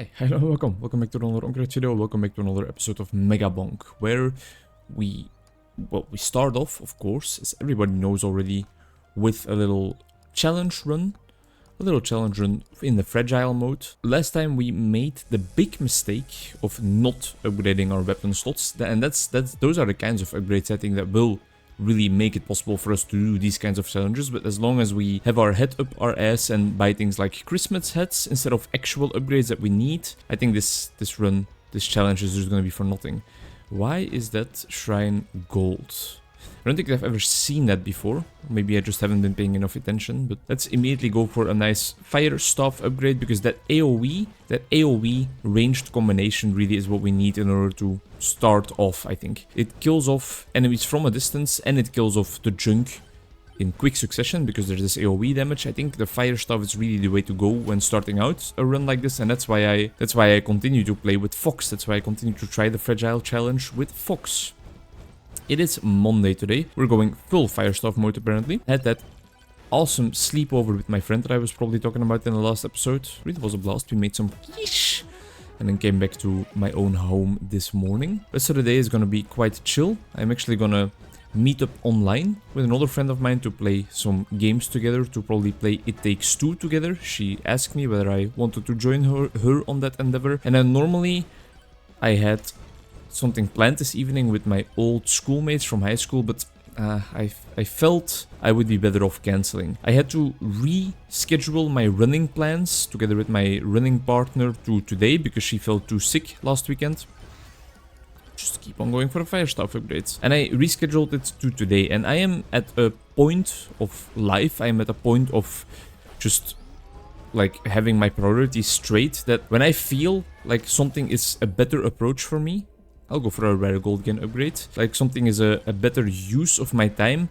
Hi, hello, welcome back to another Onkruid video, welcome back to another episode of Megabonk, where we start off, of course, as everybody knows already, with a little challenge run in the fragile mode. Last time we made the big mistake of not upgrading our weapon slots, and those are the kinds of upgrades I think that will really make it possible for us to do these kinds of challenges. But as long as we have our head up our ass and buy things like Christmas hats instead of actual upgrades that we need, I think this challenge is just going to be for nothing. Why is that shrine gold? I don't think I've ever seen that before. Maybe I just haven't been paying enough attention, but let's immediately go for a nice fire staff upgrade, because that AoE ranged combination really is what we need in order to start off, I think. It kills off enemies from a distance and it kills off the junk in quick succession because there's this AoE damage. I think the fire staff is really the way to go when starting out a run like this, and that's why I continue to play with Fox. That's why I continue to try the fragile challenge with Fox. It is Monday today. We're going full fire staff mode apparently. Had that awesome sleepover with my friend that I was probably talking about in the last episode. It was a blast. We made some quiche and then came back to my own home this morning. Rest of the day is gonna be quite chill. I'm actually gonna meet up online with another friend of mine to play some games together, to probably play It Takes Two together. She asked me whether I wanted to join her on that endeavor. And then normally I had something planned this evening with my old schoolmates from high school, but I felt I would be better off cancelling. I had to reschedule my running plans together with my running partner to today because she felt too sick last weekend. Just keep on going for the fire staff upgrades. And I rescheduled it to today, and I am at a point of life, I am at a point of just like having my priorities straight, that when I feel like something is a better approach for me, I'll go for a rare gold again upgrade. Like something is a better use of my time,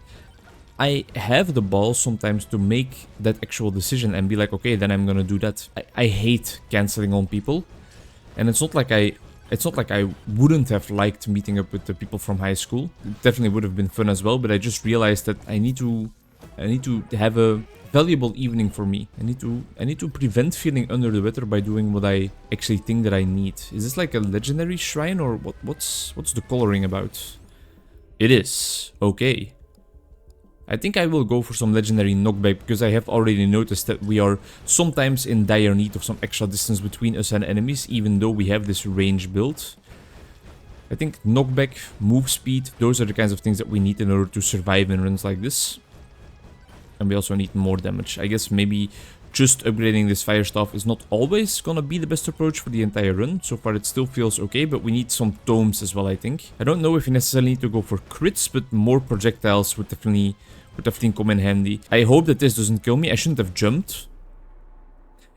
I have the balls sometimes to make that actual decision and be like, okay, then I'm gonna do that. I hate cancelling on people, and it's not like I wouldn't have liked meeting up with the people from high school. It definitely would have been fun as well, but I just realized that I need to have a valuable evening for me. I need to prevent feeling under the weather by doing what I actually think that I need. Is this like a legendary shrine, or what's the coloring about? It is. Okay. I think I will go for some legendary knockback, because I have already noticed that we are sometimes in dire need of some extra distance between us and enemies, even though we have this range build. I think knockback, move speed, those are the kinds of things that we need in order to survive in runs like this. And we also need more damage. I guess maybe just upgrading this fire staff is not always gonna be the best approach for the entire run. So far it still feels okay, but we need some tomes as well, I think. I don't know if you necessarily need to go for crits, but more projectiles would definitely come in handy. I hope that this doesn't kill me. I shouldn't have jumped.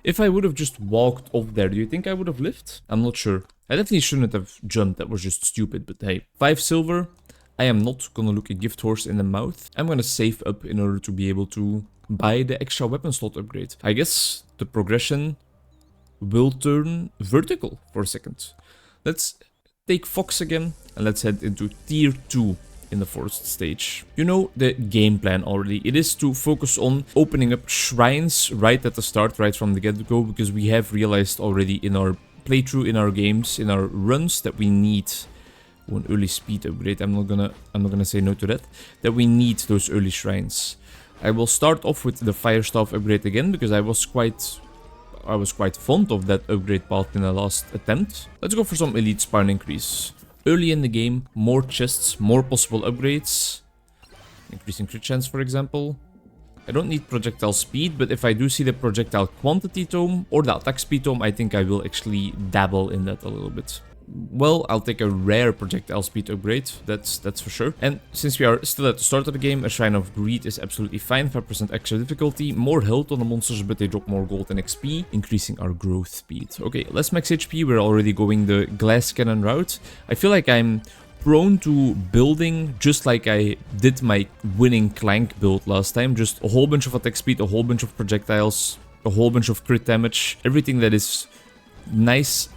If I would have just walked off there, do you think I would have lived? I'm not sure. I definitely shouldn't have jumped. That was just stupid, but hey. 5 silver. I am not gonna look a gift horse in the mouth. I'm gonna save up in order to be able to buy the extra weapon slot upgrade. I guess the progression will turn vertical for a second. Let's take Fox again and let's head into tier 2 in the forest stage. You know the game plan already. It is to focus on opening up shrines right at the start, right from the get-go, because we have realized already in our playthrough, in our games, in our runs, that we need an early speed upgrade. I'm not gonna say no to that. That we need those early shrines. I will start off with the fire staff upgrade again, because I was quite fond of that upgrade path in the last attempt. Let's go for some elite spawn increase. Early in the game, more chests, more possible upgrades. Increasing crit chance, for example. I don't need projectile speed, but if I do see the projectile quantity tome or the attack speed tome, I think I will actually dabble in that a little bit. Well, I'll take a rare projectile speed upgrade, that's for sure. And since we are still at the start of the game, a Shrine of Greed is absolutely fine. 5% extra difficulty, more health on the monsters, but they drop more gold and XP, increasing our growth speed. Okay, less max HP, we're already going the glass cannon route. I feel like I'm prone to building just like I did my winning Clank build last time. Just a whole bunch of attack speed, a whole bunch of projectiles, a whole bunch of crit damage, everything that is nice,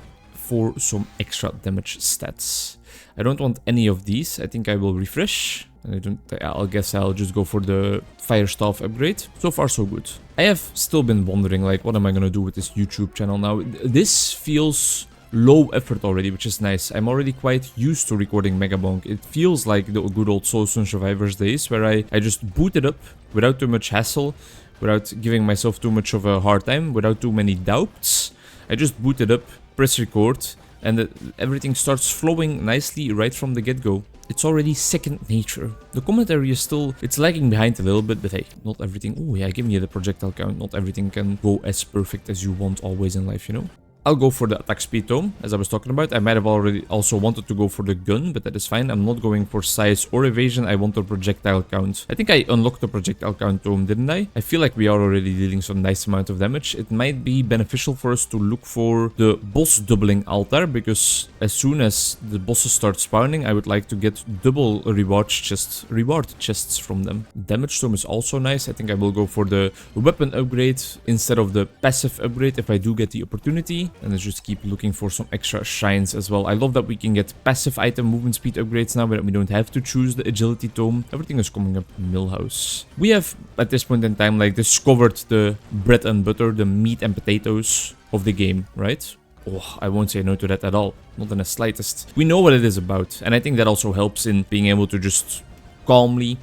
for some extra damage stats. I don't want any of these. I think I will refresh. And I'll guess I'll just go for the Fire Staff upgrade. So far, so good. I have still been wondering, like, what am I gonna do with this YouTube channel now? This feels low effort already, which is nice. I'm already quite used to recording Megabonk. It feels like the good old Soulstone Survivors days, where I just boot it up without too much hassle, without giving myself too much of a hard time, without too many doubts. I just boot it up, press record, and everything starts flowing nicely right from the get-go. It's already second nature. The commentary is still, it's lagging behind a little bit, but hey, not everything, oh yeah, give me the projectile count. Not everything can go as perfect as you want always in life, you know? I'll go for the attack speed tome, as I was talking about. I might have already also wanted to go for the gun, but that is fine. I'm not going for size or evasion. I want the projectile count. I think I unlocked the projectile count tome, didn't I? I feel like we are already dealing some nice amount of damage. It might be beneficial for us to look for the boss doubling altar, because as soon as the bosses start spawning, I would like to get double reward chests from them. Damage tome is also nice. I think I will go for the weapon upgrade instead of the passive upgrade if I do get the opportunity. And let's just keep looking for some extra shines as well. I love that we can get passive item movement speed upgrades now, but we don't have to choose the agility tome. Everything is coming up Millhouse. We have, at this point in time, like, discovered the bread and butter, the meat and potatoes of the game, right? Oh, I won't say no to that at all. Not in the slightest. We know what it is about. And I think that also helps in being able to just calmly,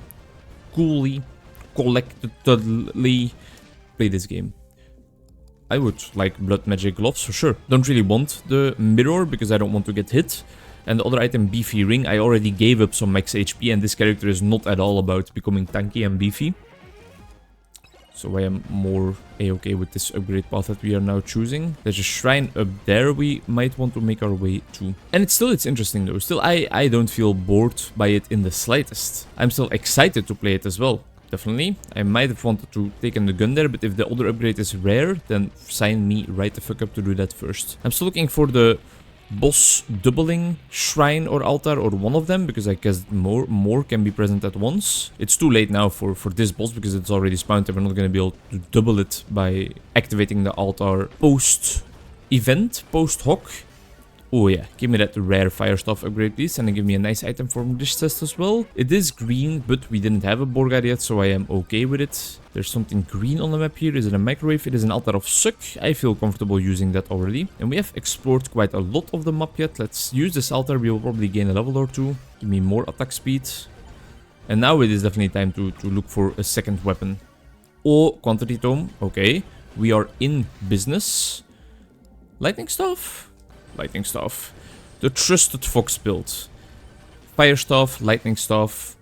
coolly, collectedly play this game. I would like blood magic gloves for sure. Don't really want the mirror because I don't want to get hit. And the other item, beefy ring, I already gave up some max HP, and this character is not at all about becoming tanky and beefy. So I am more a-okay with this upgrade path that we are now choosing. There's a shrine up there we might want to make our way to. And it's interesting though. Still, I don't feel bored by it in the slightest. I'm still excited to play it as well. Definitely. I might have wanted to take in the gun there, but if the other upgrade is rare, then sign me right the fuck up to do that first. I'm still looking for the boss doubling shrine or altar, or one of them, because I guess more can be present at once. It's too late now for this boss because it's already spawned and we're not going to be able to double it by activating the altar post-event, post-hoc. Oh yeah, give me that rare fire staff upgrade please, and then give me a nice item for this test as well. It is green, but we didn't have a Borgar yet, so I am okay with it. There's something green on the map here. Is it a microwave? It is an altar of suck. I feel comfortable using that already. And we have explored quite a lot of the map yet. Let's use this altar. We will probably gain a level or two. Give me more attack speed. And now it is definitely time to look for a second weapon. Oh, quantity tome. Okay. We are in business. Lightning staff. Lightning staff. The trusted fox build. Fire staff, lightning staff.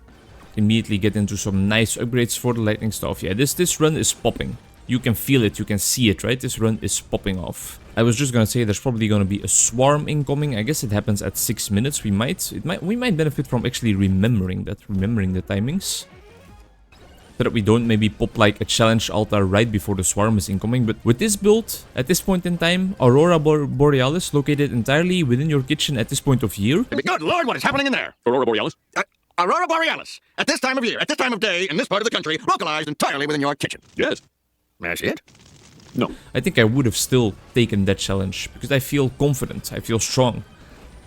Immediately get into some nice upgrades for the lightning staff. Yeah, this run is popping. You can feel it, you can see it, right? This run is popping off. I was just gonna say there's probably gonna be a swarm incoming. I guess it happens at 6 minutes. We might benefit from actually remembering the timings. So that we don't maybe pop like a challenge altar right before the swarm is incoming. But with this build, at this point in time, Aurora Borealis located entirely within your kitchen at this point of year. Good Lord, what is happening in there? Aurora Borealis? Aurora Borealis. At this time of year, at this time of day, in this part of the country, localized entirely within your kitchen. Yes. That's it? No. I think I would have still taken that challenge because I feel confident, I feel strong,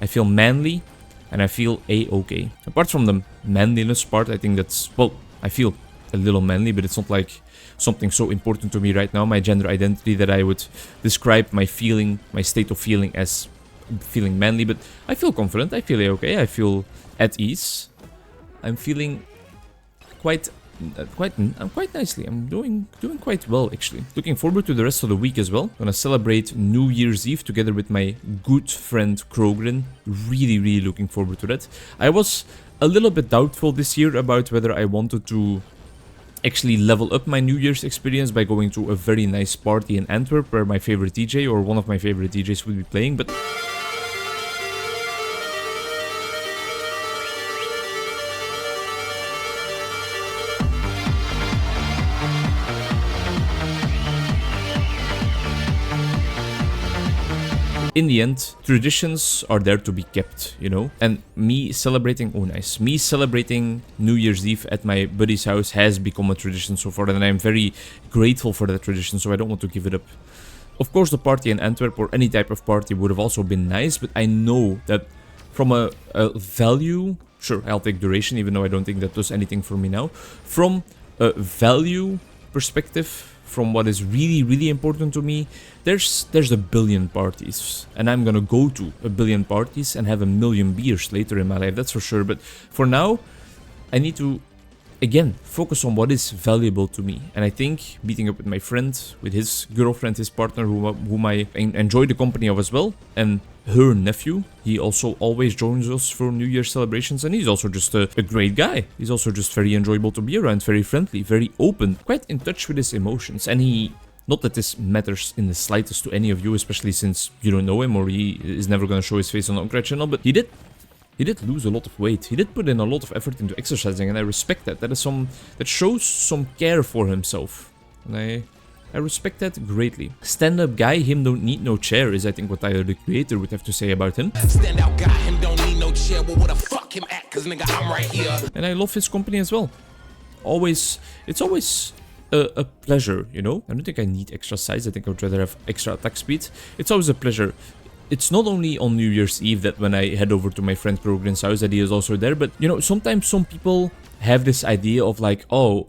I feel manly, and I feel a-okay. Apart from the manliness part, I think that's, well, I feel a little manly, but it's not like something so important to me right now, my gender identity, that I would describe my feeling, my state of feeling as feeling manly. But I feel confident, I feel okay, I feel at ease. I'm feeling quite nicely. I'm doing quite well actually. Looking forward to the rest of the week as well. Gonna celebrate New Year's Eve together with my good friend Krogren. Really looking forward to that. I was a little bit doubtful this year about whether I wanted to actually level up my New Year's experience by going to a very nice party in Antwerp where my favorite DJ or one of my favorite DJs would be playing, but in the end, traditions are there to be kept, you know? And me celebrating, oh nice, me celebrating New Year's Eve at my buddy's house has become a tradition so far, and I'm very grateful for that tradition, so I don't want to give it up. Of course, the party in Antwerp or any type of party would have also been nice, but I know that from a value, sure, I'll take duration, even though I don't think that does anything for me now. From a value perspective, from what is really, really important to me, there's a billion parties, and I'm gonna go to a billion parties and have a million beers later in my life, that's for sure. But for now, I need to, again, focus on what is valuable to me. And I think meeting up with my friend, with his girlfriend, his partner, whom I enjoy the company of as well, and her nephew, he also always joins us for New Year's celebrations, and he's also just a great guy. He's also just very enjoyable to be around, very friendly, very open, quite in touch with his emotions. And he, not that this matters in the slightest to any of you, especially since you don't know him or he is never going to show his face on the Onkruid channel, but he did lose a lot of weight. He did put in a lot of effort into exercising, and I respect that. That shows some care for himself, and I respect that greatly. Stand-up guy, him don't need no chair, is I think what Tyler the Creator would have to say about him. Stand-out guy, him don't need no chair. Well, where the fuck him at? Cause nigga, I'm right here. And I love his company as well. It's always a pleasure, you know. I don't think I need extra size. I think I would rather have extra attack speed. It's always a pleasure. It's not only on New Year's Eve that when I head over to my friend Krogrin's house that he is also there, but you know, sometimes some people have this idea of like, oh,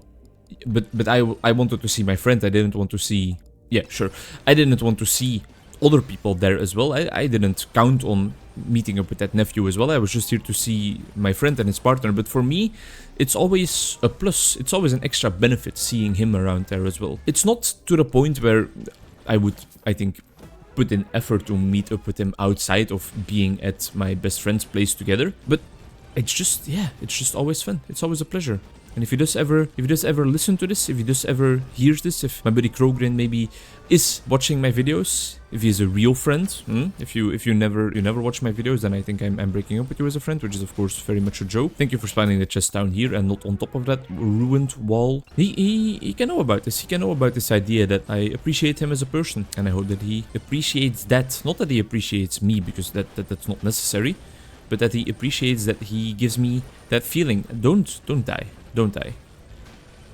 but I wanted to see my friend, I didn't want to see, yeah, sure, I didn't want to see other people there as well. I didn't count on meeting up with that nephew as well. I was just here to see my friend and his partner, but for me, it's always a plus. It's always an extra benefit seeing him around there as well. It's not to the point where I think, put in effort to meet up with him outside of being at my best friend's place together, but it's just, yeah, it's just always fun. It's always a pleasure. And if he does ever listen to this, if he does ever hears this, if my buddy Krogrin maybe is watching my videos, if he's a real friend, if you never watch my videos, then I think I'm breaking up with you as a friend, which is of course very much a joke. Thank you for spawning the chest down here and not on top of that ruined wall. He can know about this. He can know about this idea that I appreciate him as a person, and I hope that he appreciates that. Not that he appreciates me, because that's not necessary, but that he appreciates that he gives me that feeling. Don't die. Don't die.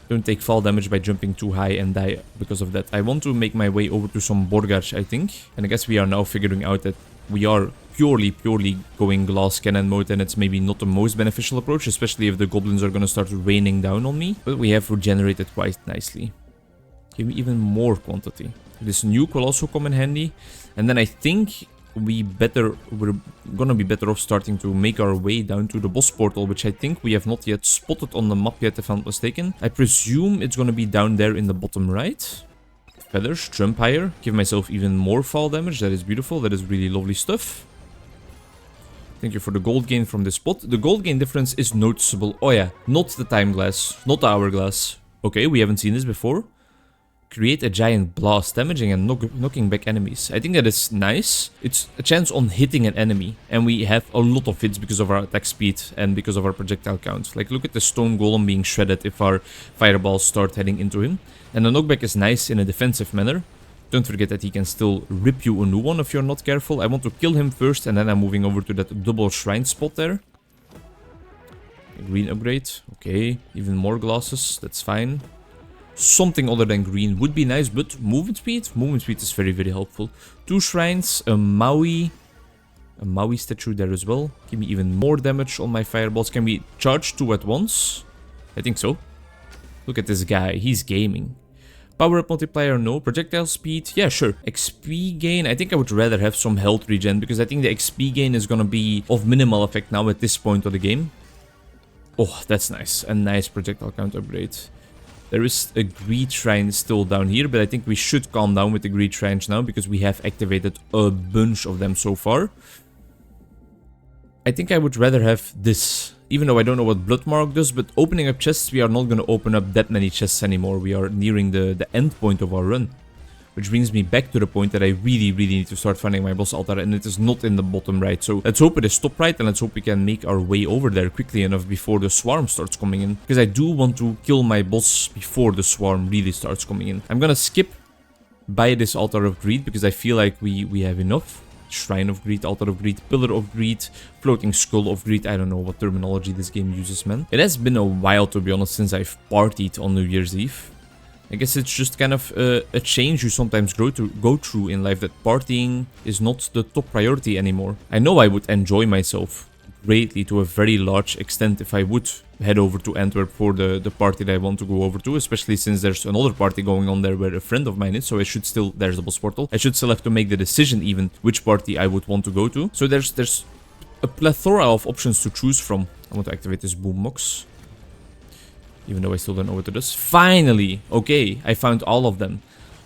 Don't take fall damage by jumping too high and die because of that. I want to make my way over to some Borgars, I think. And I guess we are now figuring out that we are purely going glass cannon mode, and it's maybe not the most beneficial approach, especially if the goblins are going to start raining down on me. But we have regenerated quite nicely. Give me even more quantity. This nuke will also come in handy. And then I think we're gonna be better off starting to make our way down to the boss portal, which I think we have not yet spotted on the map yet, if I'm not mistaken. I presume it's gonna be down there in the bottom right. Feathers, jump higher, give myself even more fall damage. That is beautiful. That is really lovely stuff. Thank you for the gold gain from this spot. The gold gain difference is noticeable. Oh yeah, not the time glass, not the hourglass. Okay, we haven't seen this before. Create a giant blast, damaging and knocking back enemies. I think that is nice. It's a chance on hitting an enemy, and we have a lot of hits because of our attack speed and because of our projectile count. Like, look at the stone golem being shredded if our fireballs start heading into him. And the knockback is nice in a defensive manner. Don't forget that he can still rip you a new one if you're not careful. I want to kill him first, and then I'm moving over to that double shrine spot there. Green upgrade. Okay, even more glasses. That's fine. Something other than green would be nice, but movement speed is very, very helpful. 2 shrines, a Maui statue there as well. Give me even more damage on my fireballs. Can we charge 2 at once? I think so. Look at this guy, he's gaming. Power up multiplier, no. Projectile speed, yeah, sure. XP gain, I think I would rather have some health regen, because I think the XP gain is gonna be of minimal effect now at this point of the game. Oh, that's nice. A nice projectile count upgrade. There is a greed shrine still down here, but I think we should calm down with the greed shrines now, because we have activated a bunch of them so far. I think I would rather have this, even though I don't know what Bloodmark does, but opening up chests, we are not going to open up that many chests anymore. We are nearing the end point of our run. Which brings me back to the point that I really need to start finding my boss altar, and it is not in the bottom right. So let's hope it is top right, and let's hope we can make our way over there quickly enough before the swarm starts coming in. Because I do want to kill my boss before the swarm really starts coming in. I'm gonna skip by this altar of greed, because I feel like we have enough. Shrine of greed, altar of greed, pillar of greed, floating skull of greed. I don't know what terminology this game uses, man. It has been a while, to be honest, since I've partied on New Year's Eve. I guess it's just kind of a change you sometimes go through in life, that partying is not the top priority anymore. I know I would enjoy myself greatly to a very large extent if I would head over to Antwerp for the party that I want to go over to, especially since there's another party going on there where a friend of mine is, so I should still, there's the boss portal, I should still have to make the decision even which party I would want to go to. So there's a plethora of options to choose from. I want to activate this boombox, even though I still don't know what it does. Finally! Okay, I found all of them.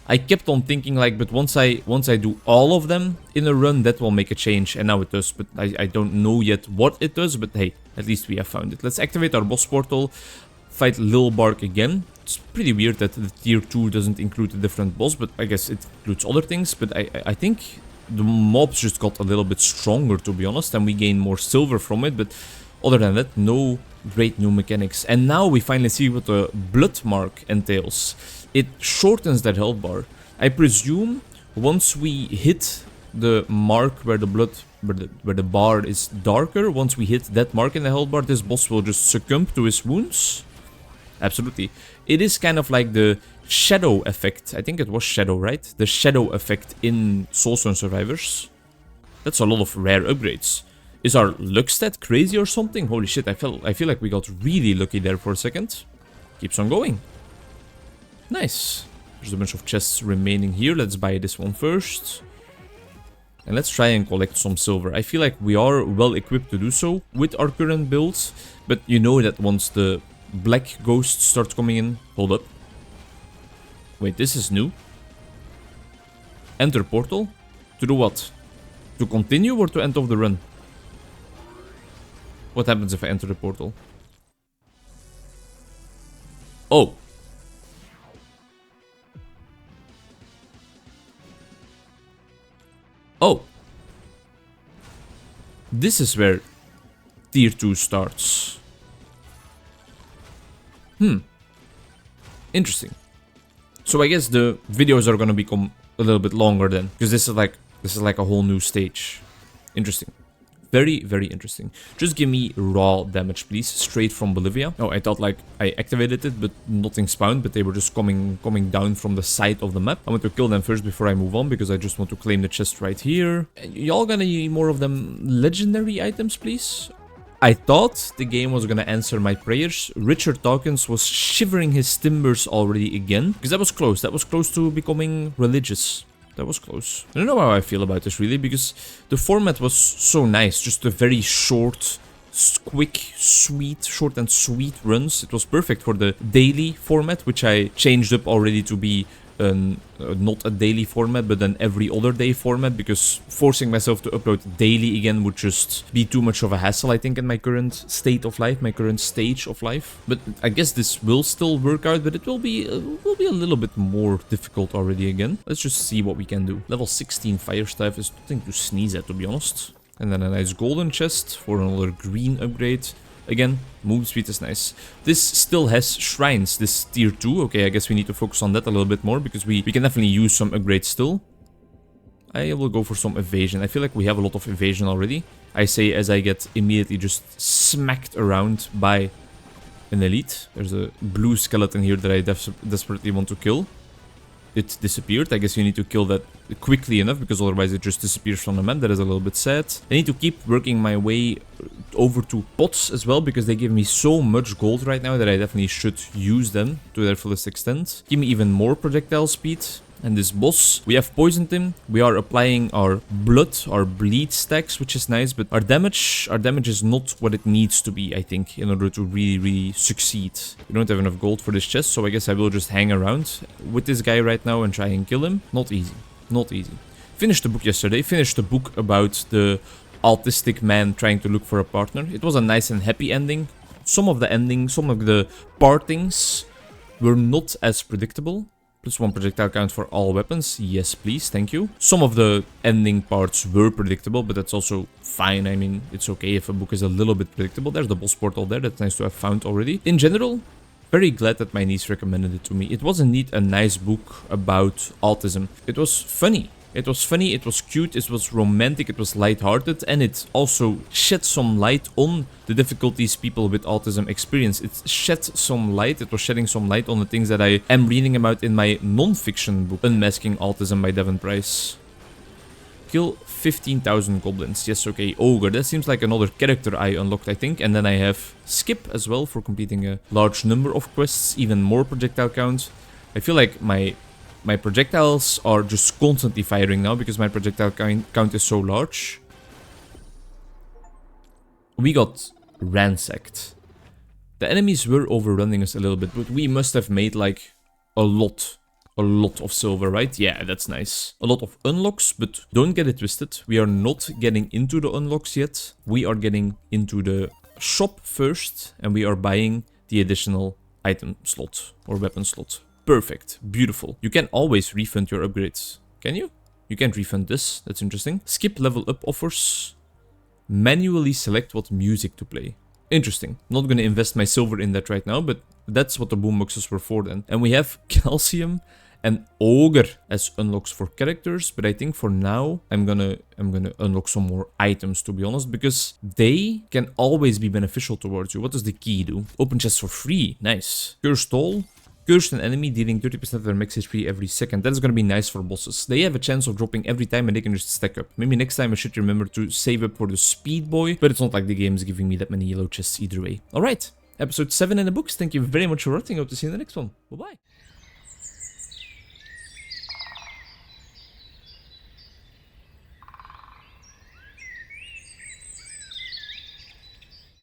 I kept on thinking like, but once I do all of them in a run, that will make a change, and now it does, but I don't know yet what it does, but hey, at least we have found it. Let's activate our boss portal, fight Lil Bark again. It's pretty weird that the tier 2 doesn't include a different boss, but I guess it includes other things, but I think the mobs just got a little bit stronger, to be honest, and we gain more silver from it, but other than that, no great new mechanics. And now we finally see what the blood mark entails. It shortens that health bar. I presume once we hit the mark where the blood, where the bar is darker, once we hit that mark in the health bar, this boss will just succumb to his wounds. Absolutely. It is kind of like the shadow effect. I think it was shadow, right? The shadow effect in Soulstone Survivors. That's a lot of rare upgrades. Is our luck stat crazy or something? Holy shit, I feel like we got really lucky there for a second. Keeps on going. Nice. There's a bunch of chests remaining here. Let's buy this one first. And let's try and collect some silver. I feel like we are well equipped to do so with our current builds. But you know that once the black ghosts start coming in... Hold up. Wait, this is new. Enter portal? To do what? To continue or to end of the run? What happens if I enter the portal? Oh. Oh. This is where tier 2 starts. Interesting. So I guess the videos are gonna become a little bit longer then, because this is like a whole new stage. Interesting. Very, very interesting. Just give me raw damage, please. Straight from Bolivia. Oh, I thought like I activated it, but nothing spawned. But they were just coming down from the side of the map. I want to kill them first before I move on, because I just want to claim the chest right here. Y'all gonna need more of them legendary items, please? I thought the game was gonna answer my prayers. Richard Dawkins was shivering his timbers already again. Because that was close. That was close to becoming religious. That was close. I don't know how I feel about this really, because the format was so nice. Just a very short, quick, sweet, short and sweet runs. It was perfect for the daily format, which I changed up already to be not a daily format, but an every other day format, because forcing myself to upload daily again would just be too much of a hassle, I think, in my current state of life, my current stage of life. But I guess this will still work out, but it will be a little bit more difficult already again. Let's just see what we can do. Level 16 fire staff is nothing to sneeze at, to be honest. And then a nice golden chest for another green upgrade. Again, move speed is nice. This still has shrines, this tier 2. Okay, I guess we need to focus on that a little bit more, because we can definitely use some upgrades still. I will go for some evasion. I feel like we have a lot of evasion already. I say as I get immediately just smacked around by an elite. There's a blue skeleton here that I desperately want to kill. It disappeared. I guess you need to kill that quickly enough, because otherwise it just disappears from the map. That is a little bit sad. I need to keep working my way over to pots as well, because they give me so much gold right now that I definitely should use them to their fullest extent. Give me even more projectile speed. And this boss, we have poisoned him. We are applying our blood, our bleed stacks, which is nice, but our damage is not what it needs to be, I think, in order to really succeed. We don't have enough gold for this chest, so I guess I will just hang around with this guy right now and try and kill him. Not easy. Not easy. Finished the book yesterday. Finished the book about the autistic man trying to look for a partner. It was a nice and happy ending. Some of the partings were not as predictable. Plus 1 projectile count for all weapons. Yes, please. Thank you. Some of the ending parts were predictable, but that's also fine. I mean, it's okay if a book is a little bit predictable. There's the boss portal there. That's nice to have found already. In general, very glad that my niece recommended it to me. It was indeed a nice book about autism. It was funny. It was funny, it was cute, it was romantic, it was lighthearted, and it also shed some light on the difficulties people with autism experience. It shed some light, it was shedding some light on the things that I am reading about in my non-fiction book, Unmasking Autism by Devon Price. Kill 15,000 goblins. Yes, okay. Ogre. That seems like another character I unlocked, I think. And then I have Skip as well for completing a large number of quests. Even more projectile count. I feel like my projectiles are just constantly firing now because my projectile count is so large. We got ransacked. The enemies were overrunning us a little bit, but we must have made like a lot of silver, right? Yeah, that's nice. A lot of unlocks, but don't get it twisted. We are not getting into the unlocks yet. We are getting into the shop first, and we are buying the additional item slot or weapon slot. Perfect. Beautiful. You can always refund your upgrades. Can you? You can't refund this. That's interesting. Skip level up offers. Manually select what music to play. Interesting. Not gonna invest my silver in that right now, but that's what the boomboxes were for then. And we have Calcium and Ogre as unlocks for characters, but I think for now I'm gonna unlock some more items, to be honest, because they can always be beneficial towards you. What does the key do? Open chests for free. Nice. Cursed Toll. Cursed an enemy dealing 30% of their max HP every second. That is gonna be nice for bosses. They have a chance of dropping every time and they can just stack up. Maybe next time I should remember to save up for the Speed Boy, but it's not like the game is giving me that many yellow chests either way. Alright, episode 7 in the books. Thank you very much for watching. I hope to see you in the next one. Bye-bye.